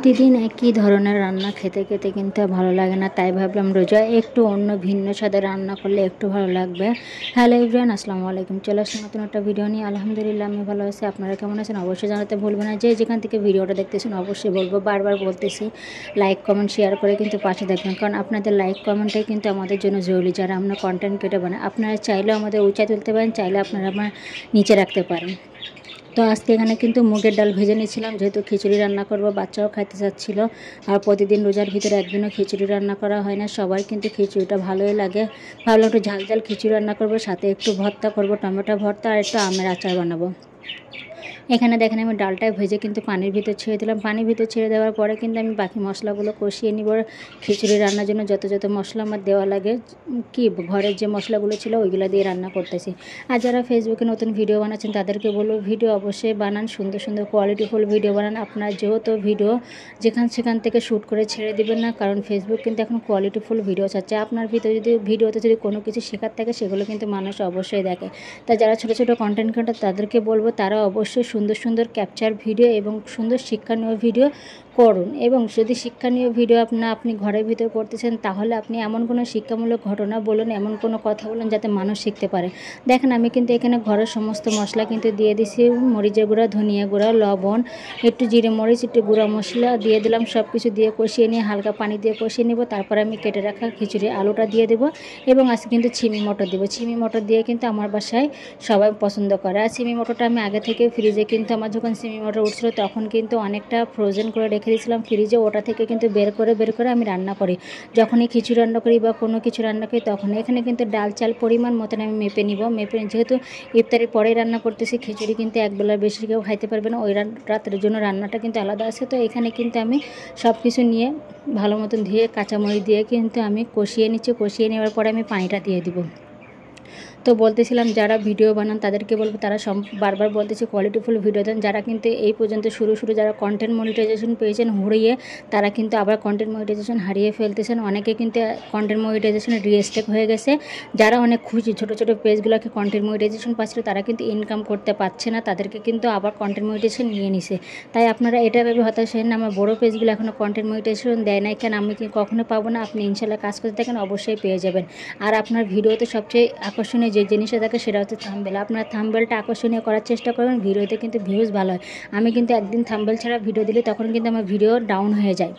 প্রতিদিন একই ধরনের রান্না খেতে খেতে কিন্তু ভালো লাগে না, তাই ভাবলাম রোজা একটু অন্য ভিন্ন স্বাদে রান্না করলে একটু ভালো লাগবে। হ্যালো এভরিওয়ান, আসসালামু আলাইকুম। চলে আসলাম নতুন একটা ভিডিও নিয়ে। আলহামদুলিল্লাহ আমি ভালো আছি। আপনারা কেমন আছেন অবশ্যই জানাতে ভুলবেন না। যে যেখান থেকে ভিডিওটা দেখতেছেন অবশ্যই বলবো, বারবার বলতেছি লাইক কমেন্ট শেয়ার করে কিন্তু পাশে দেখবেন, কারণ আপনাদের লাইক কমেন্টটাই কিন্তু আমাদের জন্য জরুরি। যারা আমরা কন্টেন্ট কেটে বানাই, আপনারা চাইলেও আমাদের উঁচা তুলতে পারেন, চাইলে আপনারা আমার নিচে রাখতে পারেন। তো আজকে এখানে কিন্তু মুগের ডাল ভেজে নিয়েছিলাম, যেহেতু খিচুড়ি রান্না করব, বাচ্চাও খাইতে চাচ্ছিলো। আর প্রতিদিন রোজার ভিতরে একদিনও খিচুড়ি রান্না করা হয় না, সবার কিন্তু খিচুড়িটা ভালোই লাগে। ভালো একটু ঝাল ঝাল খিচুড়ি রান্না করব, সাথে একটু ভর্তা করব, টমেটো ভর্তা, আর একটু আমের আচার বানাবো। এখানে দেখেন আমি ডালটা ভেজে কিন্তু পানির ভিতর ছেড়ে দিলাম। পানির ভিতর ছেড়ে দেওয়ার পরে কিন্তু আমি বাকি মশলাগুলো কষিয়ে নিব। খিচুড়ি রান্নার জন্য যত যত মশলা আমার দেওয়া লাগে, কি ঘরের যে মশলাগুলো ছিল ওইগুলো দিয়ে রান্না করতেছি। আর যারা ফেসবুকে নতুন ভিডিও বানাচ্ছেন তাদেরকে বলবো, ভিডিও অবশ্যই বানান, সুন্দর সুন্দর কোয়ালিটিফুল ভিডিও বানান। আপনার যেহেতু ভিডিও সেখান থেকে শ্যুট করে ছেড়ে দিবেন না, কারণ ফেসবুক কিন্তু এখন কোয়ালিটিফুল ভিডিও চাচ্ছে। আপনার ভিতরে যদি ভিডিওতে যদি কোনো কিছু শেখার থাকে সেগুলো কিন্তু মানুষ অবশ্যই দেখে। তাই যারা ছোটো ছোটো কন্টেন্ট ক্রিয়েটর তাদেরকে বলবো, তারা অবশ্যই সুন্দর সুন্দর ক্যাপচার ভিডিও এবং সুন্দর শিক্ষণীয় ভিডিও করুন। এবং যদি শিক্ষণীয় ভিডিও আপনি ঘরের ভিতরে করতেছেন, তাহলে আপনি এমন কোনো শিক্ষামূলক ঘটনা বলুন, এমন কোনো কথা বলুন যাতে মানুষ শিখতে পারে। দেখেন আমি কিন্তু এখানে ঘরের সমস্ত মশলা কিন্তু দিয়ে দিছি। মরিচের গুঁড়া, ধনিয়া গুঁড়া, লবণ, একটু জিরে মরিচ, একটু গুঁড়া মশলা দিয়ে দিলাম। সব কিছু দিয়ে কষিয়ে নিয়ে হালকা পানি দিয়ে কষিয়ে নেব। তারপরে আমি কেটে রাখা খিচুড়ি আলুটা দিয়ে দেবো, এবং আজকে কিন্তু ছিমি মটর দেবো। ছিমি মটর দিয়ে কিন্তু আমার বাসায় সবাই পছন্দ করে। আর ছিমি মটরটা আমি আগে থেকে ফ্রিজে কিন্তু আমার যখন ছিমি মটর উঠছিলো তখন কিন্তু অনেকটা ফ্রোজেন করে রেখে দিয়েছিলাম ফ্রিজে। ওটা থেকে কিন্তু বের করে আমি রান্না করি। যখনই খিচুড়ি রান্না করি বা কোনো কিছু রান্না করি, তখন এখানে কিন্তু ডাল চাল পরিমাণ মতন আমি মেপে নিব। যেহেতু ইফতারির পরেই রান্না করতেছি, খিচুড়ি কিন্তু একবেলার বেশি কেউ খাইতে পারবে না, ওই রাতের জন্য রান্নাটা কিন্তু আলাদা আছে। তো এখানে কিন্তু আমি সব কিছু নিয়ে ভালো মতন ধুয়ে কাঁচামরিচ দিয়ে কিন্তু আমি কষিয়ে নিচ্ছি। কষিয়ে নেওয়ার পরে আমি পানিটা দিয়ে দিব। তো বলতেছিলাম যারা ভিডিও বানান তাদেরকে বলবো, তারা বারবার বলতেছি কোয়ালিটিফুল ভিডিও দেন। যারা কিন্তু এই পর্যন্ত শুরু যারা কন্টেন্ট মনিটাইজেশন পেয়েছেন হুড়িয়ে, তারা কিন্তু আবার কন্টেন্ট মনিটাইজেশন হারিয়ে ফেলতেছেন। অনেকে কিন্তু কন্টেন্ট মনিটাইজেশনে রিস্টেক হয়ে গেছে। যারা অনেক খুশি ছোটো ছোটো পেজগুলোকে কন্টেন্ট মনিটাইজেশন পাচ্ছিল, তারা কিন্তু ইনকাম করতে পারছে না, তাদেরকে কিন্তু আবার কন্টেন্ট মনিটাইজেশন নিয়ে নিছে। তাই আপনারা এটা ভেবে হতাশ হন না, আমার বড়ো পেজগুলো এখনও কন্টেন্ট মনিটাইজেশন দেয় নাই কেন, আমি কি কখনো পাবো না? আপনি ইনশাল্লাহ কাজ করতে থাকেন, অবশ্যই পেয়ে যাবেন। আর আপনার ভিডিওতে সবচেয়ে আকর্ষণীয় যে জিনিসটা থাকে সেটা হচ্ছে থাম্বনেল। আপনার থাম্বনেলটা আকর্ষণীয় করার চেষ্টা করবেন, ভিডিওতে কিন্তু ভিউজ ভালো হয়। আমি কিন্তু একদিন থাম্বনেল ছাড়া ভিডিও দিলে তখন কিন্তু আমার ভিডিও ডাউন হয়ে যায়।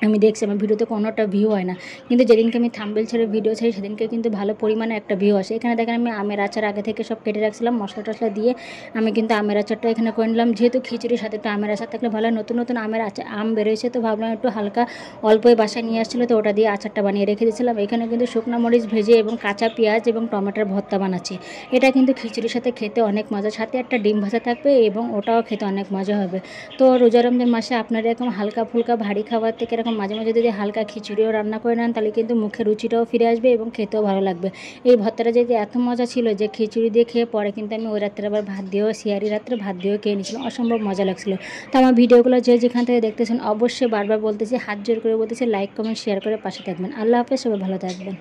আমি দেখছি আমার ভিডিওতে কোনোটা ভিউ হয় না, কিন্তু যেদিনকে আমি থাম্বনেল ছেড়ে ভিডিও ছাড়ি সেদিনকে কিন্তু ভালো পরিমাণে একটা ভিউ আসে। এখানে দেখেন আমি আমের আচার আগে থেকে সব কেটে রাখছিলাম, মশলা টশলা দিয়ে আমি কিন্তু আমের আচারটা এখানে করে নিলাম। যেহেতু খিচুড়ির সাথে একটু আমের আচার থাকলে ভালো হয়। নতুন নতুন আমের আম বেরোয়েছে, তো ভাবলাম একটু হালকা অল্পই বাসায় নিয়ে আসছিলো, তো ওটা দিয়ে আচারটা বানিয়ে রেখে দিয়েছিলাম। এখানে কিন্তু শুকনো মরিচ ভেজে এবং কাঁচা পেঁয়াজ এবং টমেটোর ভর্তা বানাচ্ছি। এটা কিন্তু খিচুড়ির সাথে খেতে অনেক মজা, সাথে একটা ডিম ভাজা থাকবে এবং ওটাও খেতে অনেক মজা হবে। তো রোজা রমজান মাসে আপনারা এরকম হালকা ফুলকা ভারী খাবার থেকে এরকম মাঝে মাঝে যদি হালকা খিচুড়িও রান্না করে নেন, তাহলে কিন্তু মুখে রুচিটাও ফিরে আসবে এবং খেতেও ভালো লাগবে। এই ভর্তাটা যদি এত মজা ছিল যে খিচুড়ি দিয়ে খেয়ে পরে কিন্তু আমি ওই রাত্রে আবার ভাত দিয়েও সিয়ারি রাত্রে ভাত দিয়েও খেয়ে নিয়েছিলাম, অসম্ভব মজা লাগছিলো। তো আমার ভিডিওগুলো যে যেখান থেকে দেখতেছেন অবশ্যই বারবার বলতেছি, হাত জোর করে বলতেছি লাইক কমেন্ট শেয়ার করে পাশে থাকবেন। আল্লাহ হাফেজ, সবাই ভালো থাকবেন।